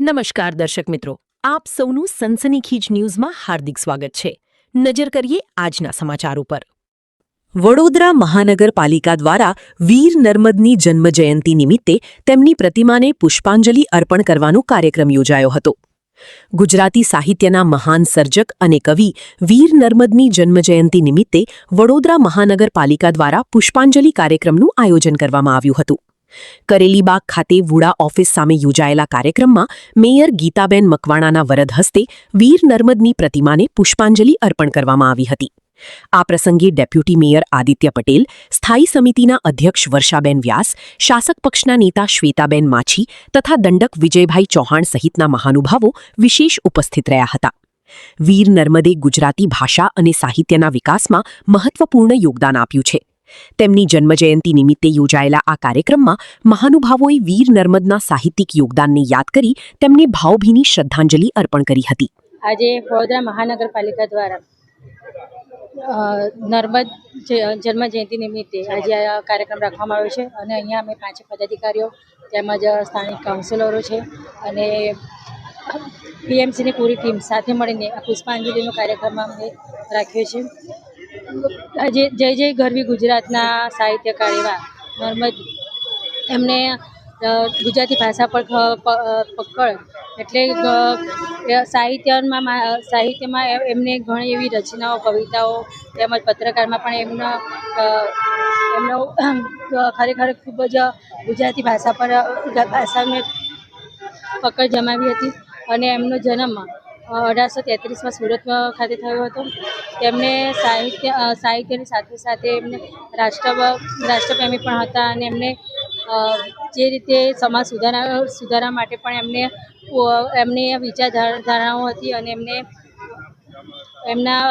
નમસ્કાર દર્શક મિત્રો, આપ સૌનું સનસનીખીજ ન્યૂઝમાં હાર્દિક સ્વાગત છે। નજર કરીએ આજના સમાચાર ઉપર। વડોદરા મહાનગરપાલિકા દ્વારા વીર નર્મદની જન્મજયંતિ નિમિત્તે તેમની પ્રતિમાને પુષ્પાંજલિ અર્પણ કરવાનો કાર્યક્રમ યોજાયો હતો। ગુજરાતી સાહિત્યના મહાન સર્જક અને કવિ વીર નર્મદની જન્મજયંતિ નિમિત્તે વડોદરા મહાનગરપાલિકા દ્વારા પુષ્પાંજલિ કાર્યક્રમનું આયોજન કરવામાં આવ્યું હતું। કરેલીબાગ ખાતે વુડા ઓફિસ સામે યોજાયેલા કાર્યક્રમમાં મેયર ગીતાબેન મકવાણાના વરદ હસ્તે વીર નર્મદની પ્રતિમાને પુષ્પાંજલિ અર્પણ કરવામાં આવી હતી। આ પ્રસંગે ડેપ્યુટી મેયર આદિત્ય પટેલ, સ્થાયી સમિતિના અધ્યક્ષ વર્ષાબેન વ્યાસ, શાસક પક્ષના નેતા શ્વેતાબેન માછી તથા દંડક વિજયભાઈ ચૌહાણ સહિતના મહાનુભાવો વિશેષ ઉપસ્થિત રહ્યા હતા। વીર નર્મદે ગુજરાતી ભાષા અને સાહિત્યના વિકાસમાં મહત્વપૂર્ણ યોગદાન આપ્યું છે। તેમની જન્મજયંતિ નિમિત્તે યોજાયેલા આ કાર્યક્રમમાં મહાનુભાવોએ વીર નર્મદના સાહિત્યિક યોગદાનને યાદ કરી તેમને ભાવભીની શ્રદ્ધાંજલિ અર્પણ કરી હતી। આજે વડોદરા મહાનગરપાલિકા દ્વારા નર્મદ જન્મજયંતિ નિમિત્તે આજે આ કાર્યક્રમ રાખવામાં આવ્યો છે અને અહીંયા અમે 5 પદાધિકારીઓ તેમજ સ્થાનિક કાઉન્સિલરો છે અને પીએમસીની પૂરી ટીમ સાથે મળીને આ પુષ્પાંજલિનો કાર્યક્રમ અમે રાખ્યો છે। આજે જય જય ગરવી ગુજરાતના સાહિત્યકાર એવા નર્મદ એમને ગુજરાતી ભાષા પર પકડ એટલે સાહિત્યમાં એમને ઘણી એવી રચનાઓ, કવિતાઓ તેમજ પત્રકારમાં પણ એમનો ખરેખર ખૂબ જ ગુજરાતી ભાષાને પકડ જમાવી હતી અને એમનો જન્મ 1833માં સુરત ખાતે થયો હતો। તેમને સાહિત્યની સાથે સાથે એમને રાષ્ટ્રપ્રેમી પણ હતા અને એમને જે રીતે સમાજ સુધારા માટે પણ એમની વિચારધારણાઓ હતી અને એમના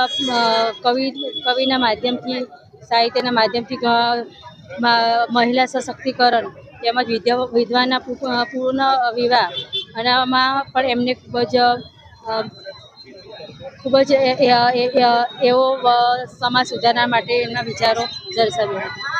કવિના માધ્યમથી, સાહિત્યના માધ્યમથી મહિલા સશક્તિકરણ તેમજ વિધવાના પૂર્ણ વિવાહ આનામાં પણ એમને ખૂબ જ એવો સમાજ સુધારણા માટે એમના વિચારો દર્શાવ્યા હતા।